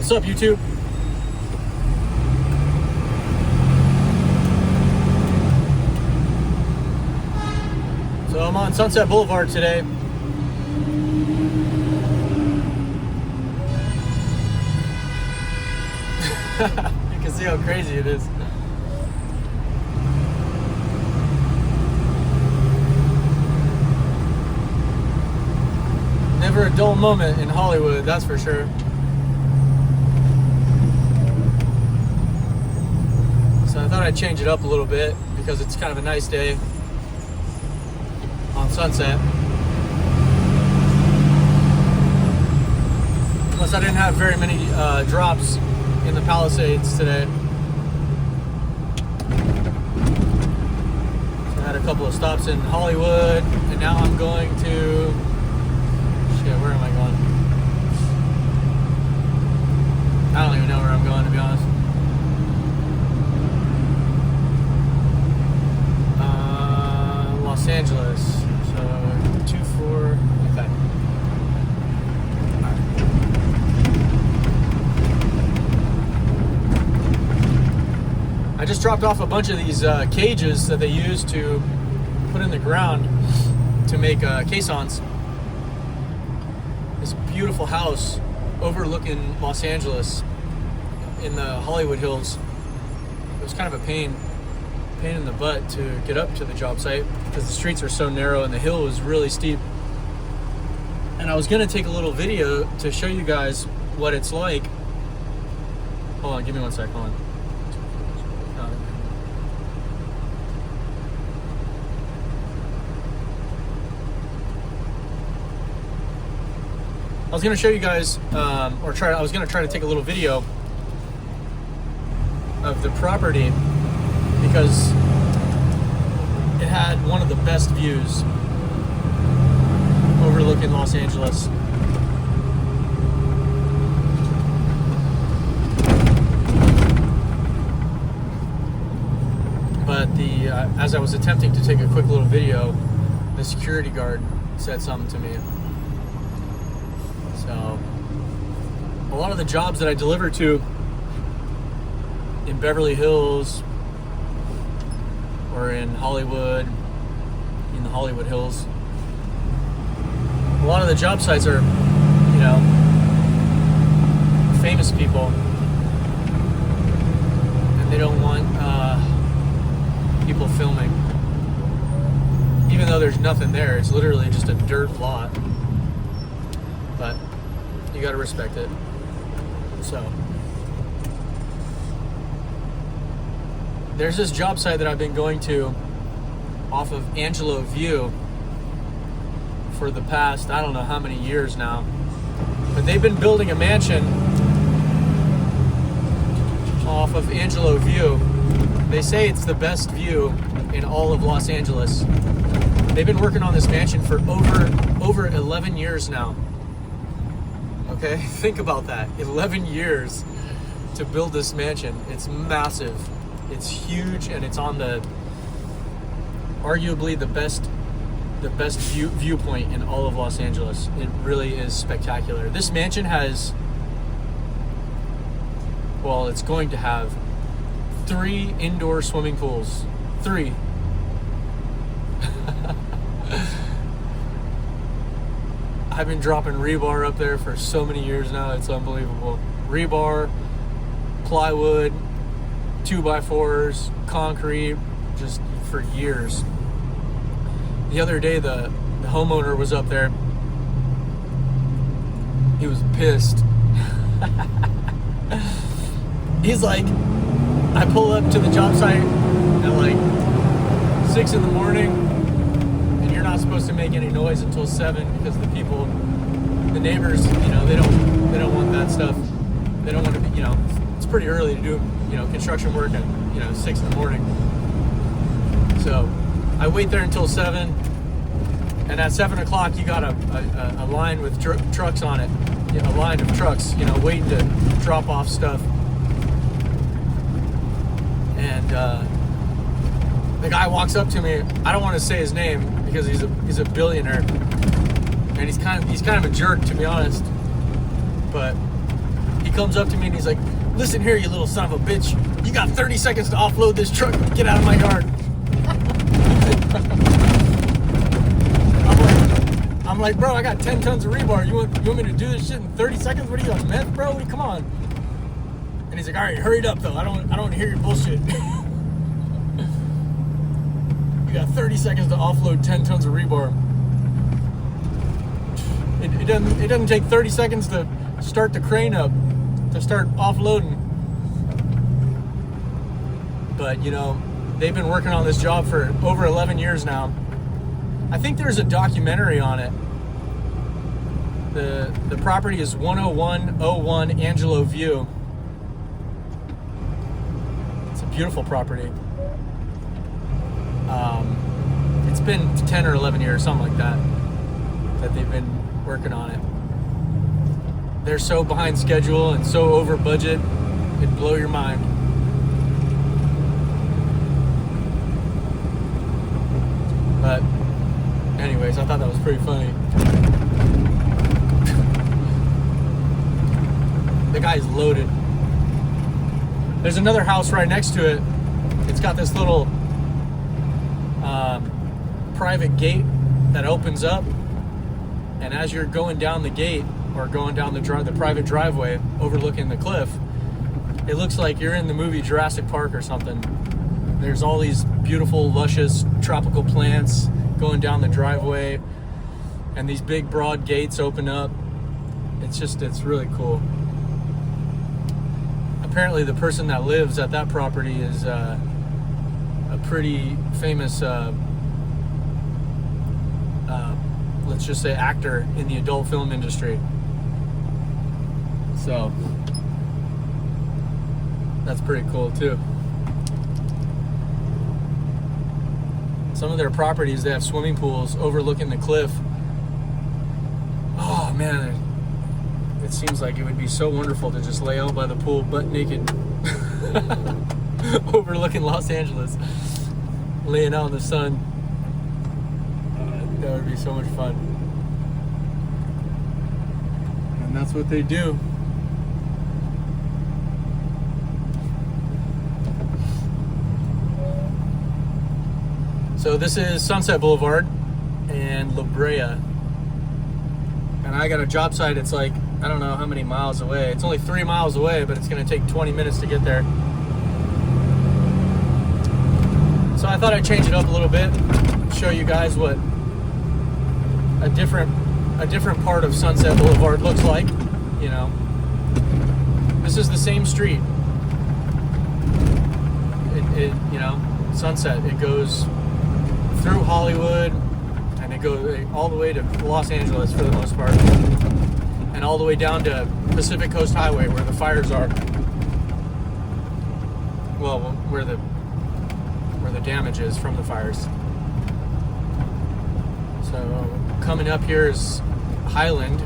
What's up, YouTube? So I'm on Sunset Boulevard today. You can see how crazy it is. Never a dull moment in Hollywood, that's for sure. So I thought I'd change it up a little bit because it's kind of a nice day on Sunset. Plus I didn't have very many drops in the Palisades today. So I had a couple of stops in Hollywood, and now I'm going to... Shit, where am I going? I don't even know where I'm going, to be honest. Los Angeles. So 2-4. Okay. Alright. I just dropped off a bunch of these cages that they use to put in the ground to make caissons. This beautiful house overlooking Los Angeles in the Hollywood Hills. It was kind of a pain in the butt to get up to the job site because the streets are so narrow and the hill was really steep. And I was gonna take a little video to show you guys what it's like. Hold on, give me one sec, hold on. I was gonna show you guys, I was gonna try to take a little video of the property because it had one of the best views overlooking Los Angeles. But as I was attempting to take a quick little video, the security guard said something to me. So, a lot of the jobs that I deliver to in Beverly Hills or in Hollywood, in the Hollywood Hills, a lot of the job sites are, you know, famous people, and they don't want people filming. Even though there's nothing there, it's literally just a dirt lot. But you gotta respect it. So there's this job site that I've been going to off of Angelo View for the past, I don't know how many years now. But they've been building a mansion off of Angelo View. They say it's the best view in all of Los Angeles. They've been working on this mansion for over 11 years now. Okay, think about that. 11 years to build this mansion. It's massive. It's huge, and it's on arguably the best viewpoint in all of Los Angeles. It really is spectacular. This mansion has, well, it's going to have 3 indoor swimming pools. 3. I've been dropping rebar up there for so many years now, it's unbelievable. Rebar, plywood, 2x4s, concrete, just for years. The other day, the homeowner was up there. He was pissed. He's like, I pull up to the job site at like 6 in the morning, and you're not supposed to make any noise until 7 because the neighbors, you know, they don't want that stuff. They don't want to be, you know, it's pretty early to do, you know, construction work at, you know, 6 in the morning. So I wait there until 7, and at 7 o'clock you got a line with trucks on it, a line of trucks, you know, waiting to drop off stuff. And the guy walks up to me. I don't want to say his name because he's a billionaire, and he's kind of a jerk, to be honest. But he comes up to me and he's like, listen here, you little son of a bitch. You got 30 seconds to offload this truck. Get out of my yard. I'm like, bro, I got 10 tons of rebar. You want me to do this shit in 30 seconds? What are you on, meth, bro? Come on. And he's like, all right, hurry it up, though. I don't want to hear your bullshit. You got 30 seconds to offload 10 tons of rebar. It doesn't take 30 seconds to start the crane up, to start offloading. But, you know, they've been working on this job for over 11 years now. I think there's a documentary on it. The property is 10101 Angelo View. It's a beautiful property. It's been 10 or 11 years, something like that they've been working on it. They're so behind schedule and so over budget, it'd blow your mind. But anyways, I thought that was pretty funny. The guy's loaded. There's another house right next to it. It's got this little private gate that opens up, and as you're going down the gate or going down the private driveway overlooking the cliff, it looks like you're in the movie Jurassic Park or something. There's all these beautiful, luscious tropical plants going down the driveway, and these big broad gates open up. It's really cool. Apparently the person that lives at that property is a pretty famous let's just say actor in the adult film industry. So that's pretty cool too. Some of their properties, they have swimming pools overlooking the cliff. Oh man, it seems like it would be so wonderful to just lay out by the pool butt naked overlooking Los Angeles, laying out in the sun. That would be so much fun. And that's what they do. So this is Sunset Boulevard and La Brea. And I got a job site, it's like, I don't know how many miles away. It's only 3 miles away, but it's gonna take 20 minutes to get there. So I thought I'd change it up a little bit, show you guys what a different part of Sunset Boulevard looks like. You know, this is the same street. It you know, Sunset, it goes through Hollywood and it goes all the way to Los Angeles for the most part, and all the way down to Pacific Coast Highway where the fires are. Well, where the damage is from the fires. So coming up here is Highland,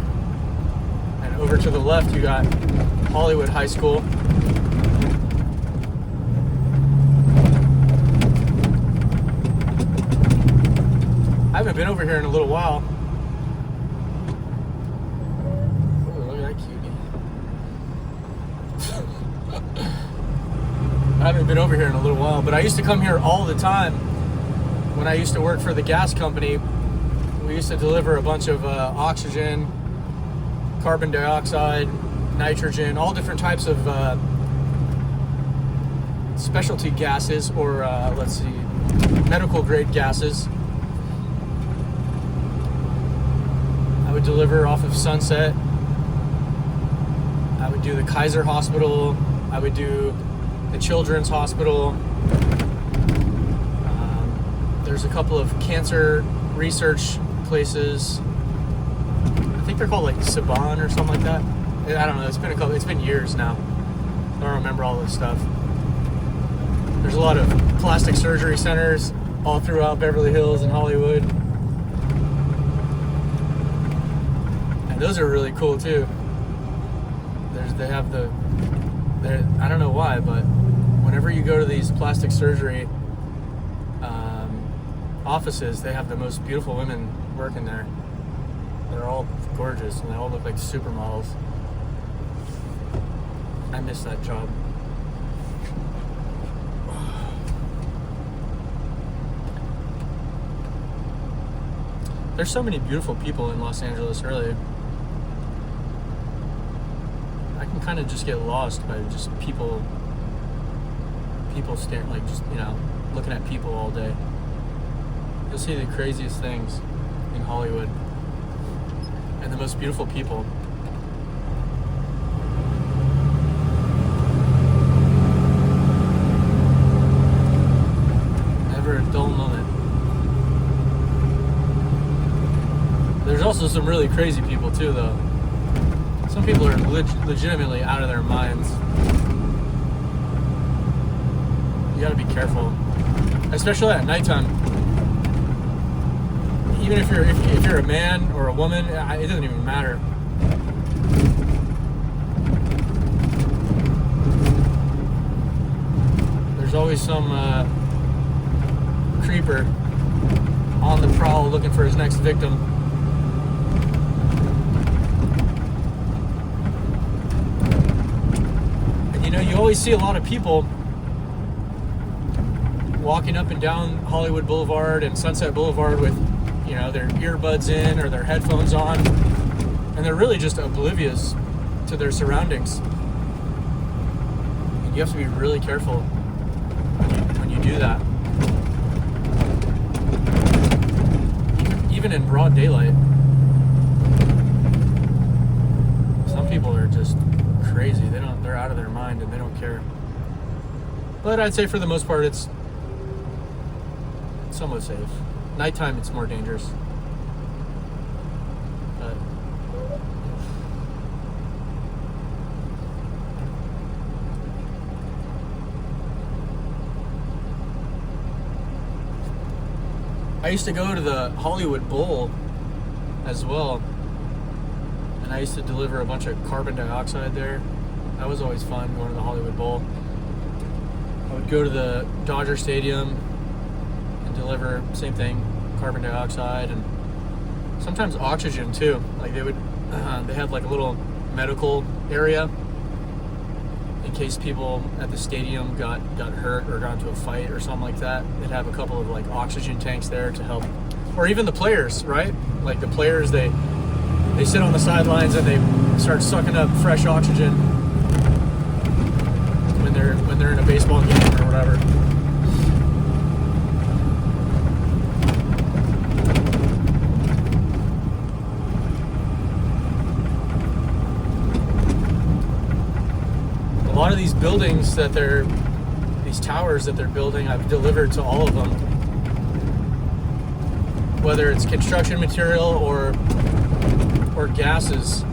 and over to the left you got Hollywood High School. I haven't been over here in a little while. Ooh, look at that cutie. I haven't been over here in a little while, but I used to come here all the time when I used to work for the gas company. We used to deliver a bunch of oxygen, carbon dioxide, nitrogen, all different types of specialty gases, or let's see, medical grade gases. I would deliver off of Sunset. I would do the Kaiser Hospital. I would do the Children's Hospital. There's a couple of cancer research places. I think they're called like Saban or something like that. I don't know. It's been years now. I don't remember all this stuff. There's a lot of plastic surgery centers all throughout Beverly Hills and Hollywood. And those are really cool too. I don't know why, but whenever you go to these plastic surgery offices, they have the most beautiful women working there. They're all gorgeous and they all look like supermodels. I miss that job. There's so many beautiful people in Los Angeles, really. I can kind of just get lost by just people staring, like, just, looking at people all day. You'll see the craziest things in Hollywood and the most beautiful people. Never a dull moment. There's also some really crazy people too, though. Some people are legitimately out of their minds. You gotta be careful, especially at nighttime. Even if you're a man or a woman, it doesn't even matter. There's always some creeper on the prowl looking for his next victim. And you always see a lot of people walking up and down Hollywood Boulevard and Sunset Boulevard with, their earbuds in or their headphones on, and they're really just oblivious to their surroundings. And you have to be really careful when you do that. Even in broad daylight. Some people are just crazy. They're out of their mind and they don't care. But I'd say for the most part it's somewhat safe. Nighttime, it's more dangerous. But I used to go to the Hollywood Bowl as well, and I used to deliver a bunch of carbon dioxide there. That was always fun, going to the Hollywood Bowl. I would go to the Dodger Stadium, deliver same thing, carbon dioxide and sometimes oxygen too. Like they had like a little medical area in case people at the stadium got hurt or got into a fight or something like that. They'd have a couple of like oxygen tanks there to help, or even the players, right? Like the players, they sit on the sidelines and they start sucking up fresh oxygen when they're in a baseball game or whatever. A lot of these buildings these towers that they're building, I've delivered to all of them. Whether it's construction material or gases.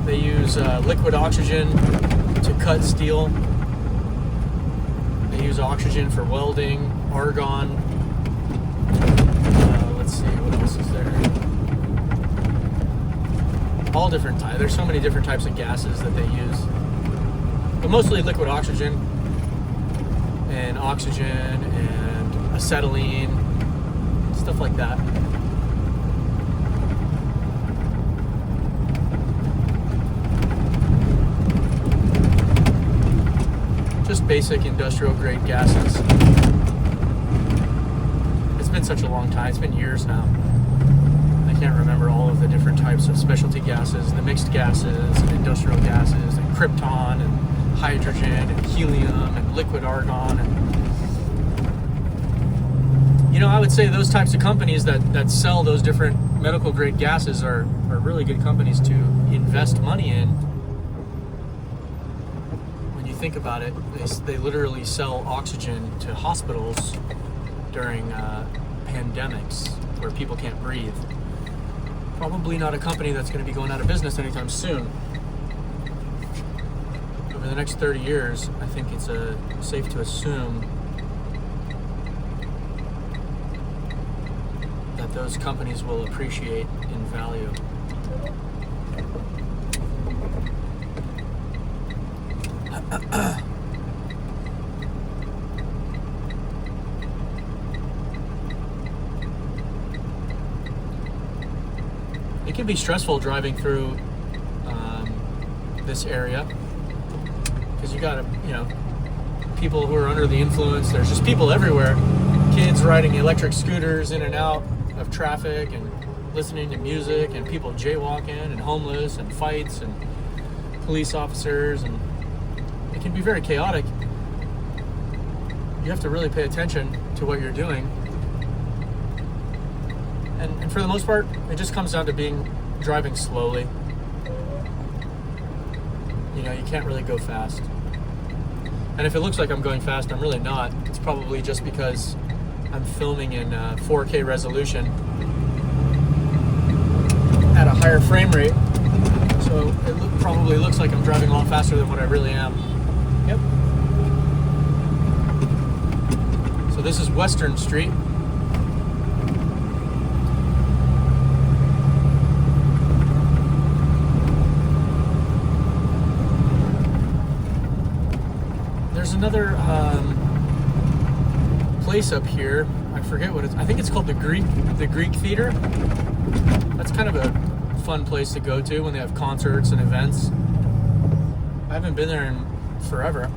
They use liquid oxygen to cut steel. They use oxygen for welding, argon. Let's see, what else is there? All different types. There's so many different types of gases that they use, but mostly liquid oxygen and acetylene, stuff like that. Just basic industrial grade gases. It's been such a long time. It's been years now. I can't remember all of the different types of specialty gases, the mixed gases and industrial gases and krypton and hydrogen and helium and liquid argon. And I would say those types of companies that sell those different medical grade gases are really good companies to invest money in. When you think about it, they literally sell oxygen to hospitals during pandemics where people can't breathe. Probably not a company that's going to be going out of business anytime soon. Over the next 30 years, I think it's safe to assume that those companies will appreciate in value. It can be stressful driving through this area, because you got people who are under the influence. There's just people everywhere. Kids riding electric scooters in and out of traffic and listening to music, and people jaywalking, and homeless, and fights, and police officers, and it can be very chaotic. You have to really pay attention to what you're doing. And for the most part, it just comes down to driving slowly. You can't really go fast. And if it looks like I'm going fast, I'm really not. It's probably just because I'm filming in 4K resolution at a higher frame rate. So it probably looks like I'm driving a lot faster than what I really am. Yep. So this is Western Street. There's another place up here. I forget what I think it's called the Greek Theater. That's kind of a fun place to go to when they have concerts and events. I haven't been there in forever,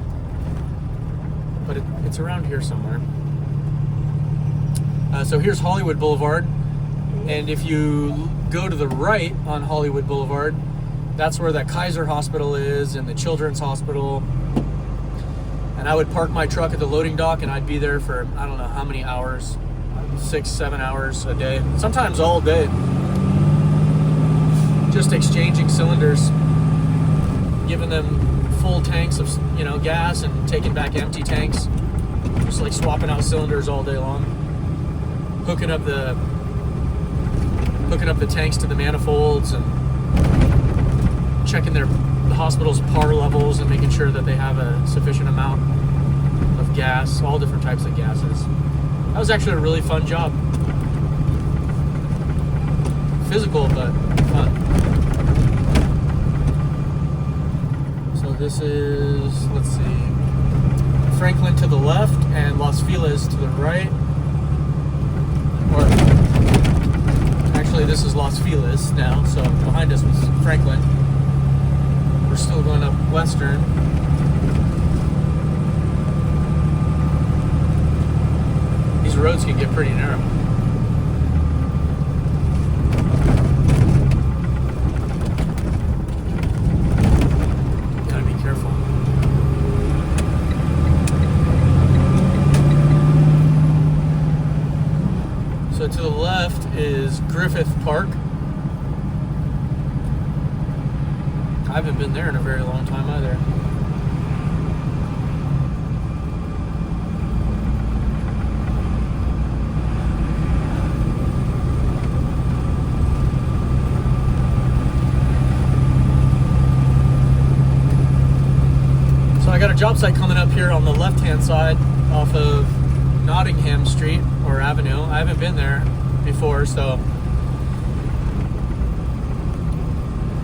but it's around here somewhere. So here's Hollywood Boulevard, and if you go to the right on Hollywood Boulevard, that's where that Kaiser Hospital is and the Children's Hospital. And I would park my truck at the loading dock, and I'd be there for I don't know how many hours, 6-7 hours a day, sometimes all day, just exchanging cylinders, giving them full tanks of gas and taking back empty tanks, just like swapping out cylinders all day long, hooking up the tanks to the manifolds, and checking the hospital's PAR levels and making sure that they have a sufficient amount of gas, all different types of gases. That was actually a really fun job. Physical, but fun. So this is, let's see, Franklin to the left and Los Feliz to the right. Or, actually this is Los Feliz now, so behind us was Franklin. We're still going up Western. These roads can get pretty narrow. Gotta be careful. So to the left is Griffith Park. I haven't been there in a very long time either. So I got a job site coming up here on the left-hand side off of Nottingham Street or Avenue. I haven't been there before, so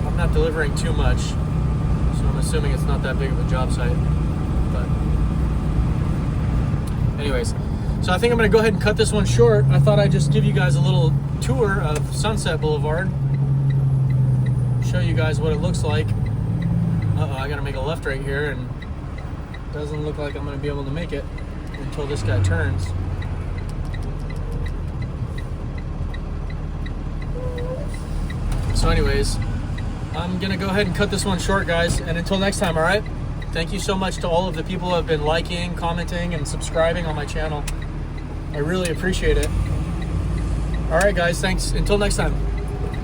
I'm not delivering too much, so I'm assuming it's not that big of a job site. But anyways, so I think I'm going to go ahead and cut this one short. I thought I'd just give you guys a little tour of Sunset Boulevard, show you guys what it looks like. I got to make a left right here, and it doesn't look like I'm going to be able to make it until this guy turns. So anyways, I'm going to go ahead and cut this one short, guys. And until next time, all right? Thank you so much to all of the people who have been liking, commenting, and subscribing on my channel. I really appreciate it. All right, guys. Thanks. Until next time.